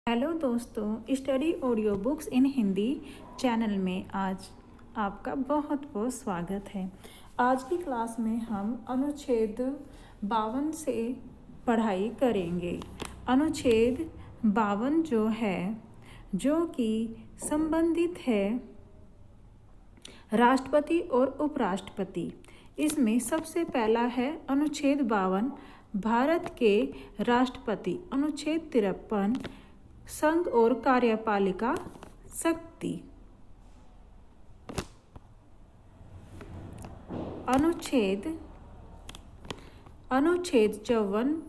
Hello दोस्तों, study audio books इन Hindi channel में आज आपका बहुत बहुत स्वागत है। आज की क्लास में हम अनुच्छेद 52 से पढ़ाई करेंगे। अनुच्छेद 52 जो है, जो कि संबंधित है राष्ट्रपति और उपराष्ट्रपति। इसमें सबसे पहला है अनुच्छेद 52 भारत के राष्ट्रपति। अनुच्छेद 53 संघ और कार्यपालिका शक्ति। अनुच्छेद 54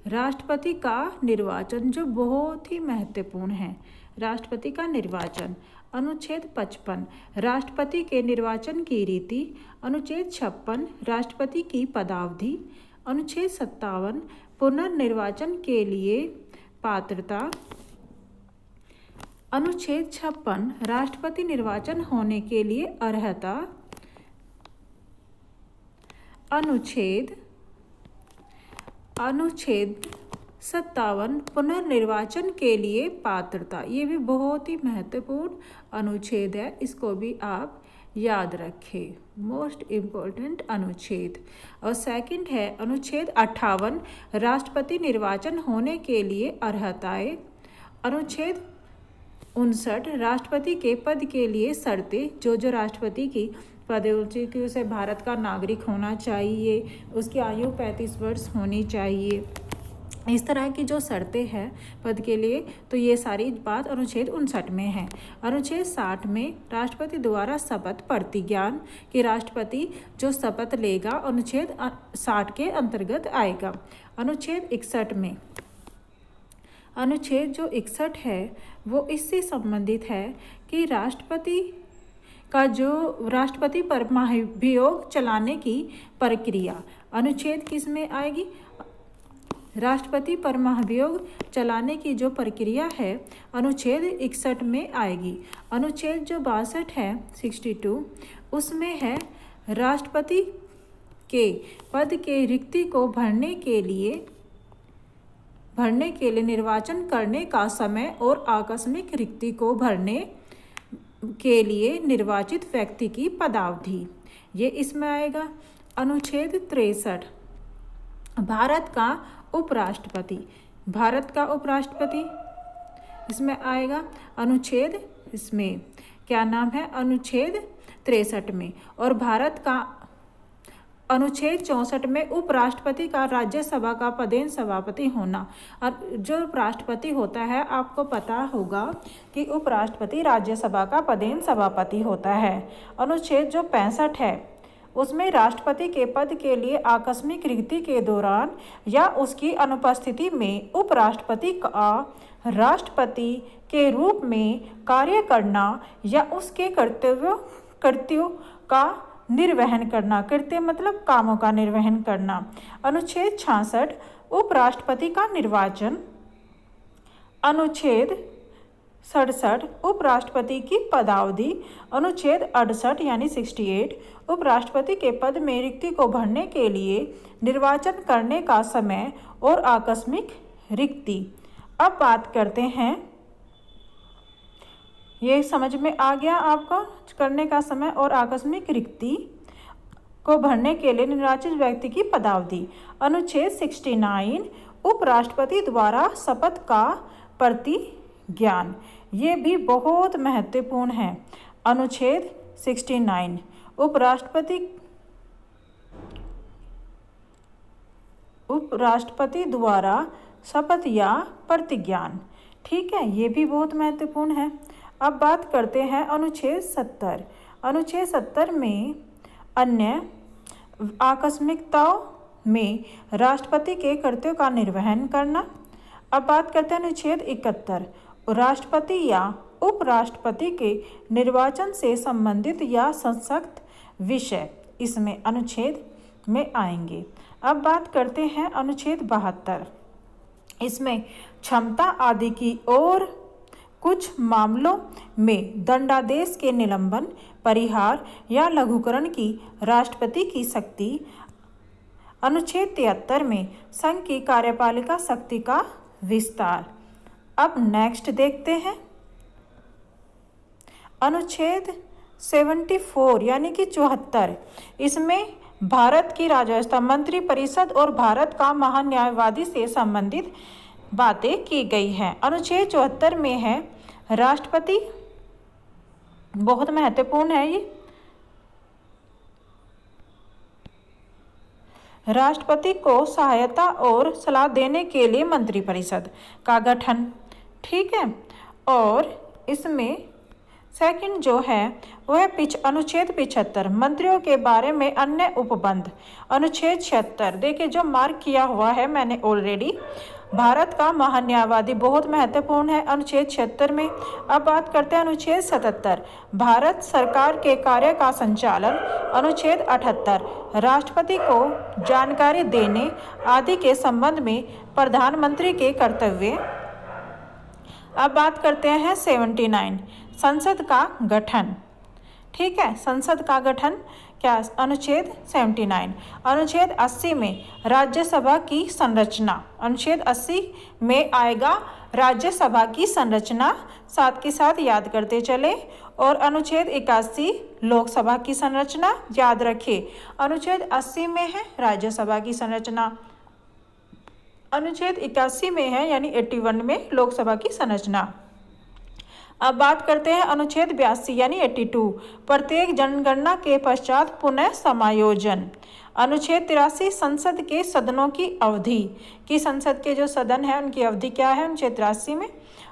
राष्ट्रपति का निर्वाचन, जो बहुत ही महत्वपूर्ण है। राष्ट्रपति का निर्वाचन। अनुच्छेद 55 राष्ट्रपति के निर्वाचन की रीति। अनुच्छेद 56 राष्ट्रपति की पदावधि। अनुच्छेद 57 पुनर्निर्वाचन के लिए पात्रता। अनुच्छेद 56 राष्ट्रपति निर्वाचन होने के लिए अर्हता। अनुच्छेद 57 पुनर्निर्वाचन के लिए पात्रता। ये भी बहुत ही महत्वपूर्ण अनुच्छेद है, इसको भी आप याद रखें, मोस्ट इम्पोर्टेंट अनुच्छेद। और सेकंड है अनुच्छेद 58 राष्ट्रपति निर्वाचन होने के लिए अर्हताएं। अनुच्छेद 59 राष्ट्रपति के पद के लिए शर्तें। जो राष्ट्रपति की पद है कि उसे भारत का नागरिक होना चाहिए, उसकी आयु 35 वर्ष होनी चाहिए, इस तरह की जो शर्तें हैं पद के लिए, तो ये सारी बात अनुच्छेद 59 में है। अनुच्छेद 60 में राष्ट्रपति द्वारा शपथ प्रतिज्ञान कि राष्ट्रपति जो शपथ लेगा अनुच्छेद 60 के अंतर्गत आएगा। अनुच्छेद 61 में अनुच्छेद जो 61 है वो इससे संबंधित है कि राष्ट्रपति पर महाभियोग चलाने की प्रक्रिया। अनुच्छेद किस में आएगी? राष्ट्रपति पर महाभियोग चलाने की जो प्रक्रिया है अनुच्छेद 61 में आएगी। अनुच्छेद जो 62 है 62, उसमें है राष्ट्रपति के पद के रिक्ति को भरने के लिए निर्वाचन करने का समय और आकस्मिक रिक्ति को भरने के लिए निर्वाचित व्यक्ति की पदावधि, ये इसमें आएगा। अनुच्छेद 63 भारत का उपराष्ट्रपति इसमें आएगा। अनुच्छेद इसमें क्या नाम है? अनुच्छेद 63 में। और भारत का अनुच्छेद 64 में उपराष्ट्रपति का राज्यसभा का पदेन सभापति होना। और जो राष्ट्रपति होता है, आपको पता होगा कि उपराष्ट्रपति राज्यसभा का पदेन सभापति होता है। अनुच्छेद जो 65 है उसमें राष्ट्रपति के पद के लिए आकस्मिक रिक्ति के दौरान या उसकी अनुपस्थिति में उपराष्ट्रपति का राष्ट्रपति के रूप में कार्य करना या उसके कर्तव्यों का निर्वहन करना। कृत्य मतलब कामों का निर्वहन करना। अनुच्छेद 66 उपराष्ट्रपति का निर्वाचन। अनुच्छेद 67 उपराष्ट्रपति की पदावधि। अनुच्छेद 68 यानी 68 उपराष्ट्रपति के पद में रिक्ति को भरने के लिए निर्वाचन करने का समय और आकस्मिक रिक्ति। अब बात करते हैं, ये समझ में आ गया आपको, करने का समय और आकस्मिक रिक्ति को भरने के लिए निर्वाचित व्यक्ति की पदावधि। अनुच्छेद 69 उपराष्ट्रपति द्वारा शपथ का प्रतिज्ञान, ये भी बहुत महत्वपूर्ण है। अनुच्छेद 69 उपराष्ट्रपति द्वारा शपथ या प्रतिज्ञान, ठीक है, ये भी बहुत महत्वपूर्ण है। अब बात करते हैं अनुच्छेद 70। अनुच्छेद 70 में अन्य आकस्मिकताओं में राष्ट्रपति के कर्तव्यों का निर्वहन करना। अब बात करते हैं अनुच्छेद 71 राष्ट्रपति या उपराष्ट्रपति के निर्वाचन से संबंधित या सशक्त विषय, इसमें अनुच्छेद में आएंगे। अब बात करते हैं अनुच्छेद 72, इसमें क्षमता आदि की और कुछ मामलों में दंडादेश के निलंबन, परिहार या लघुकरण की राष्ट्रपति की शक्ति। अनुच्छेद 73 में संघ की कार्यपालिका शक्ति का विस्तार। अब नेक्स्ट देखते हैं अनुच्छेद 74 यानी कि 74। इसमें भारत की राज्यसभा मंत्रिपरिषद और भारत का महान्यायवादी से संबंधित बातें की गई हैं। अनुच्छेद 74 में है राष्ट्रपति, बहुत महत्वपूर्ण है ये। राष्ट्रपति को सहायता और सलाह देने के लिए मंत्रिपरिषद का गठन, ठीक है। और इसमें सेकंड जो है वह अनुच्छेद 75 मंत्रियों के बारे में अन्य उपबंध। अनुच्छेद 76 देखिए जो मार्क किया हुआ है मैंने ऑलरेडी, भारत का महान्यायवादी बहुत महत्वपूर्ण है अनुच्छेद 76 में। अब बात करते हैं अनुच्छेद 77 भारत सरकार के कार्य का संचालन। अनुच्छेद 78 राष्ट्रपति को जानकारी देने आदि के संबंध में प्रधानमंत्री के कर्तव्य। अब बात करते हैं 79 संसद का गठन, ठीक है। संसद का गठन क्या, अनुच्छेद 79। अनुच्छेद 80 में राज्यसभा की संरचना, अनुच्छेद 80 में आएगा राज्यसभा की संरचना, साथ के साथ याद करते चले। और अनुच्छेद 81 लोकसभा की संरचना, याद रखिए अनुच्छेद 80 में है राज्यसभा की संरचना, अनुच्छेद 81 में है यानी 81 में लोकसभा की संरचना। अब बात करते हैं अनुच्छेद 82 यानी 82 प्रत्येक जनगणना के पश्चात पुनः समायोजन। अनुच्छेद 83 संसद के सदनों की अवधि, कि संसद के जो सदन है उनकी अवधि क्या है अनुच्छेद 83 में।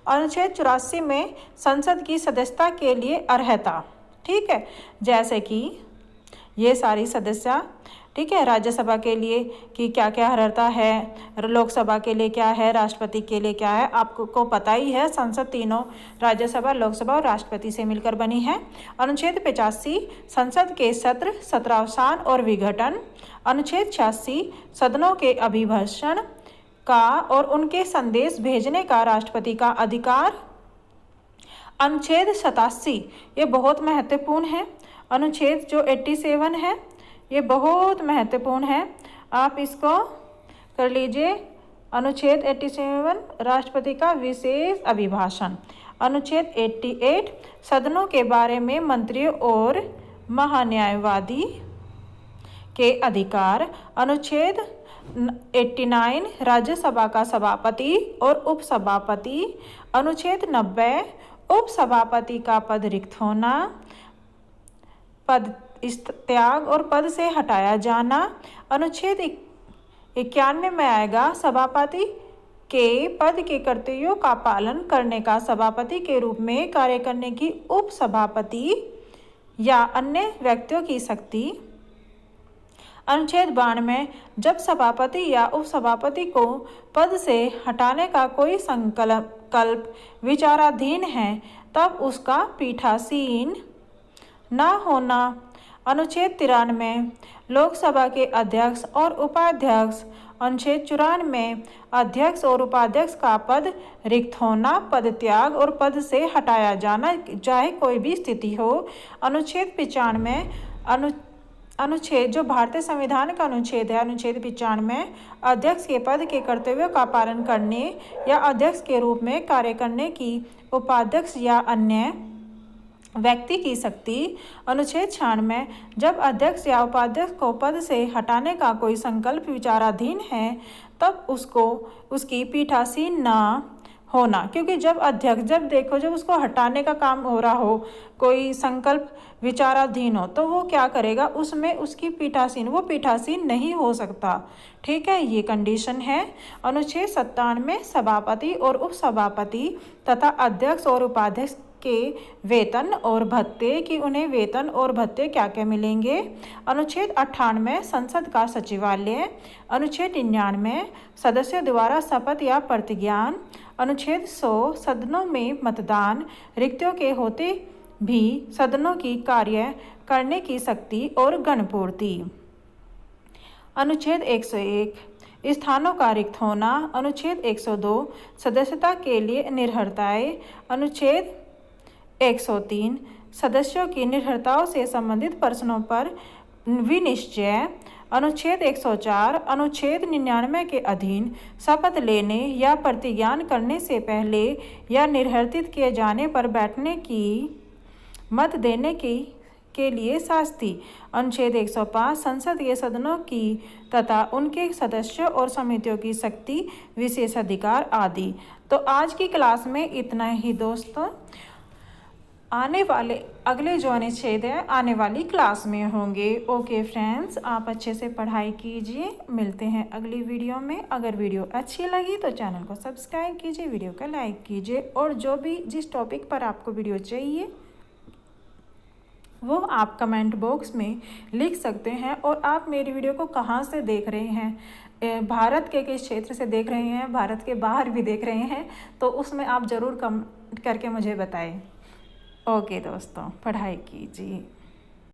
अनुच्छेद 84 में संसद की सदस्यता के लिए अर्हता, ठीक है, जैसे कि ये सारी सदस्य, ठीक है। राज्यसभा के लिए कि क्या क्या अर्हता है, लोकसभा के लिए क्या है, राष्ट्रपति के लिए क्या है, आपको पता ही है। संसद तीनों राज्यसभा, लोकसभा और राष्ट्रपति से मिलकर बनी है। अनुच्छेद 85 संसद के सत्र, सत्रावसान और विघटन। अनुच्छेद 86 सदनों के अभिभाषण का और उनके संदेश भेजने का राष्ट्रपति का अधिकार। अनुच्छेद 87 ये बहुत महत्वपूर्ण है। अनुच्छेद जो 87 है ये बहुत महत्वपूर्ण है, आप इसको कर लीजिए। अनुच्छेद 87 राष्ट्रपति का विशेष अभिभाषण। अनुच्छेद 88 सदनों के बारे में मंत्रियों और महान्यायवादी के अधिकार। अनुच्छेद 89 राज्यसभा का सभापति और उपसभापति। अनुच्छेद 90 उपसभापति का पद रिक्त होना, पद त्याग और पद से हटाया जाना। अनुच्छेद 91 में आएगा सभापति के पद के कर्तव्यों का पालन करने का सभापति के रूप में कार्य करने की उपसभापति या अन्य व्यक्तियों की शक्ति। अनुच्छेद 92 में जब सभापति या उपसभापति को पद से हटाने का कोई संकल्प विचाराधीन है तब उसका पीठासीन न होना। अनुच्छेद 93 लोकसभा के अध्यक्ष और उपाध्यक्ष। अनुच्छेद 94 अध्यक्ष और उपाध्यक्ष का पद रिक्त होना, पद त्याग और पद से हटाया जाना, चाहे कोई भी स्थिति हो। अनुच्छेद 95 अनुच्छेद जो भारतीय संविधान का अनुच्छेद है, अनुच्छेद 95 अध्यक्ष के पद के कर्तव्यों का पालन करने या अध्यक्ष के रूप में कार्य करने की उपाध्यक्ष या अन्य व्यक्ति की शक्ति। अनुच्छेद 96 जब अध्यक्ष या उपाध्यक्ष को पद से हटाने का कोई संकल्प विचाराधीन है तब उसको उसकी पीठासीन न होना, क्योंकि जब अध्यक्ष जब उसको हटाने का काम हो रहा हो, कोई संकल्प विचाराधीन हो, तो वो क्या करेगा, उसमें उसकी वो पीठासीन नहीं हो सकता, ठीक है, ये कंडीशन है। अनुच्छेद 97 सभापति और उपसभापति तथा अध्यक्ष और उपाध्यक्ष के वेतन और भत्ते, कि उन्हें वेतन और भत्ते क्या क्या मिलेंगे। अनुच्छेद 98 संसद का सचिवालय। अनुच्छेद 99 सदस्यों द्वारा शपथ या प्रतिज्ञान। अनुच्छेद 100 सदनों में मतदान, रिक्तियों के होते भी सदनों की कार्य करने की शक्ति और गणपूर्ति। अनुच्छेद 101 स्थानों का रिक्त होना। अनुच्छेद 102 सदस्यता के लिए निर्भरताएं। अनुच्छेद 103 सदस्यों की निर्भरताओं से संबंधित प्रश्नों पर विनिश्चय। अनुच्छेद 104 अनुच्छेद 99 के अधीन शपथ लेने या प्रतिज्ञान करने से पहले या निर्धारित किए जाने पर बैठने की मत देने के लिए शास्ति। अनुच्छेद 105 संसद के सदनों की तथा उनके सदस्यों और समितियों की शक्ति, विशेषाधिकार आदि। तो आज की क्लास में इतना ही दोस्तों। आने वाले अगले जो अनुच्छेद है आने वाली क्लास में होंगे। ओके फ्रेंड्स, आप अच्छे से पढ़ाई कीजिए। मिलते हैं अगली वीडियो में। अगर वीडियो अच्छी लगी तो चैनल को सब्सक्राइब कीजिए, वीडियो को लाइक कीजिए और जो भी जिस टॉपिक पर आपको वीडियो चाहिए वो आप कमेंट बॉक्स में लिख सकते हैं। और आप मेरी वीडियो को कहाँ से देख रहे हैं, भारत के किस क्षेत्र से देख रहे हैं, भारत के बाहर भी देख रहे हैं, तो उसमें आप ज़रूर कमेंट करके मुझे बताएं। ओके दोस्तों, पढ़ाई कीजिए।